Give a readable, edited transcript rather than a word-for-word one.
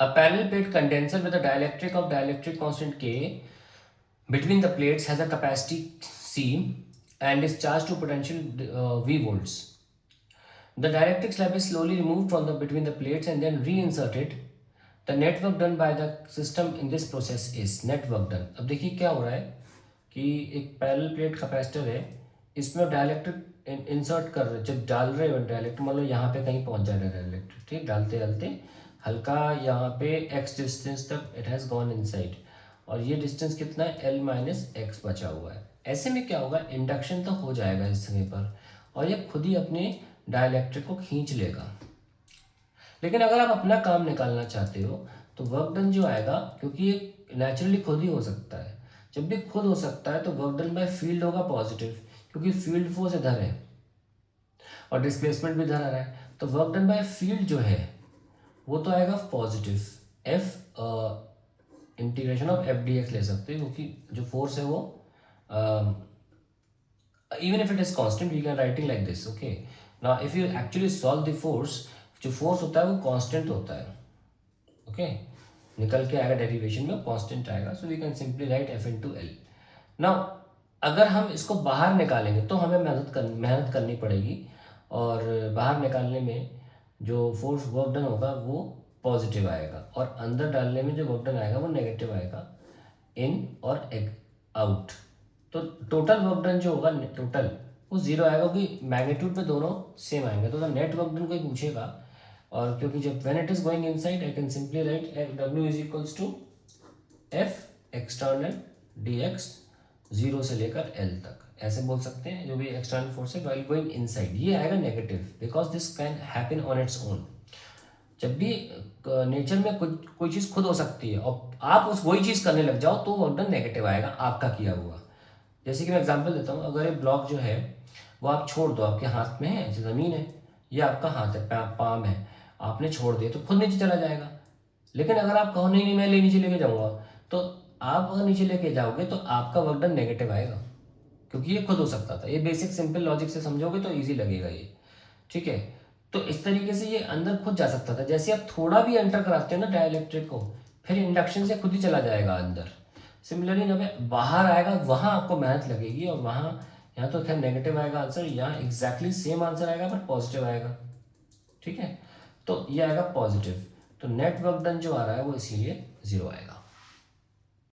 A parallel plate condenser with a dielectric of dielectric constant K between the plates has a capacity C and is charged to potential V volts. The dielectric slab is slowly removed from the between the plates and then reinserted. The net work done by the system in this process is net work done. अब देखिए क्या हो रहा है कि एक parallel plate capacitor है, इसमें डायलेक्ट्रिक इंसर्ट कर रहे, जब डाल रहे हो डायलेक्ट्रिक, मान लो यहाँ पे कहीं पहुँच जा रहा है डायलेक्ट्रिक, ठीक, डालते डालते हल्का यहाँ पे x डिस्टेंस तक इट हैज़ गॉन इनसाइड, और ये डिस्टेंस कितना है l माइनस एक्स बचा हुआ है। ऐसे में क्या होगा, इंडक्शन तो हो जाएगा इस समय पर, और ये खुद ही अपने डायलेक्ट्रिक को खींच लेगा। लेकिन अगर आप अपना काम निकालना चाहते हो तो वर्क डन जो आएगा, क्योंकि ये नेचुरली खुद ही हो सकता है, जब भी खुद हो सकता है तो वर्क डन बाय फील्ड होगा पॉजिटिव, क्योंकि फील्ड फोर्स इधर है और डिस्प्लेसमेंट भी इधर आ रहा है, तो वर्क डन बाय फील्ड जो है वो तो आएगा positive. F integration of F D x ले सकते हो, क्योंकि जो फोर्स है वो even if it is constant we can writing like this, okay। now if you actually solve the force, जो फोर्स होता है वो कांस्टेंट होता है, ओके, निकल के आएगा डेरिवेशन में कांस्टेंट आएगा, so we can simply write f into l. Now अगर हम इसको बाहर निकालेंगे तो हमें मेहनत करनी पड़ेगी, और बाहर निकालने में जो फोर्स वर्क डन होगा वो पॉजिटिव आएगा, और अंदर डालने में जो वर्क डन आएगा वो नेगेटिव आएगा, इन और आउट। तो टोटल वर्क डन जो होगा टोटल वो जीरो आएगा, क्योंकि मैग्नीट्यूड में दोनों सेम आएंगे। तो नेट वर्क डन कोई पूछेगा, और क्योंकि जब when it is going inside I can simply write W is equals to f external d x, zero से लेकर एल तक, ऐसे बोल सकते हैं, जो भी एक्सटर्नल फोर्स है व्हाइल गोइंग इनसाइड, ये आएगा negative, because this can happen on its own. जब भी नेचर में कोई चीज़ खुद हो सकती है और आप उस वही चीज़ करने लग जाओ तो वर्क डन नेगेटिव आएगा आपका किया हुआ। जैसे कि मैं एग्जांपल देता हूँ, अगर ये ब्लॉक जो है वो आप छोड़ दो, आपके हाथ में है, ज़मीन है, ये आपका हाथ है, पाम है, आपने छोड़ दिया तो खुद नीचे चला जाएगा। लेकिन अगर आप कहो नहीं नहीं मैं नीचे लेके जाऊँगा, तो आप अगर नीचे लेके जाओगे तो आपका वर्क डन नेगेटिव आएगा, क्योंकि ये खुद हो सकता था। ये बेसिक सिंपल लॉजिक से समझोगे तो ईजी लगेगा ये, ठीक है। तो इस तरीके से ये अंदर खुद जा सकता था, जैसे आप थोड़ा भी एंटर कराते हो ना डायइलेक्ट्रिक को, फिर इंडक्शन से खुद ही चला जाएगा अंदर। सिमिलरली जब बाहर आएगा वहां आपको मेहनत लगेगी, और वहां यहाँ तो खैर नेगेटिव आएगा आंसर, यहाँ एग्जैक्टली सेम आंसर आएगा पर पॉजिटिव आएगा, ठीक है। तो ये आएगा पॉजिटिव, तो नेट वर्क डन जो आ रहा है वो इसीलिए जीरो आएगा।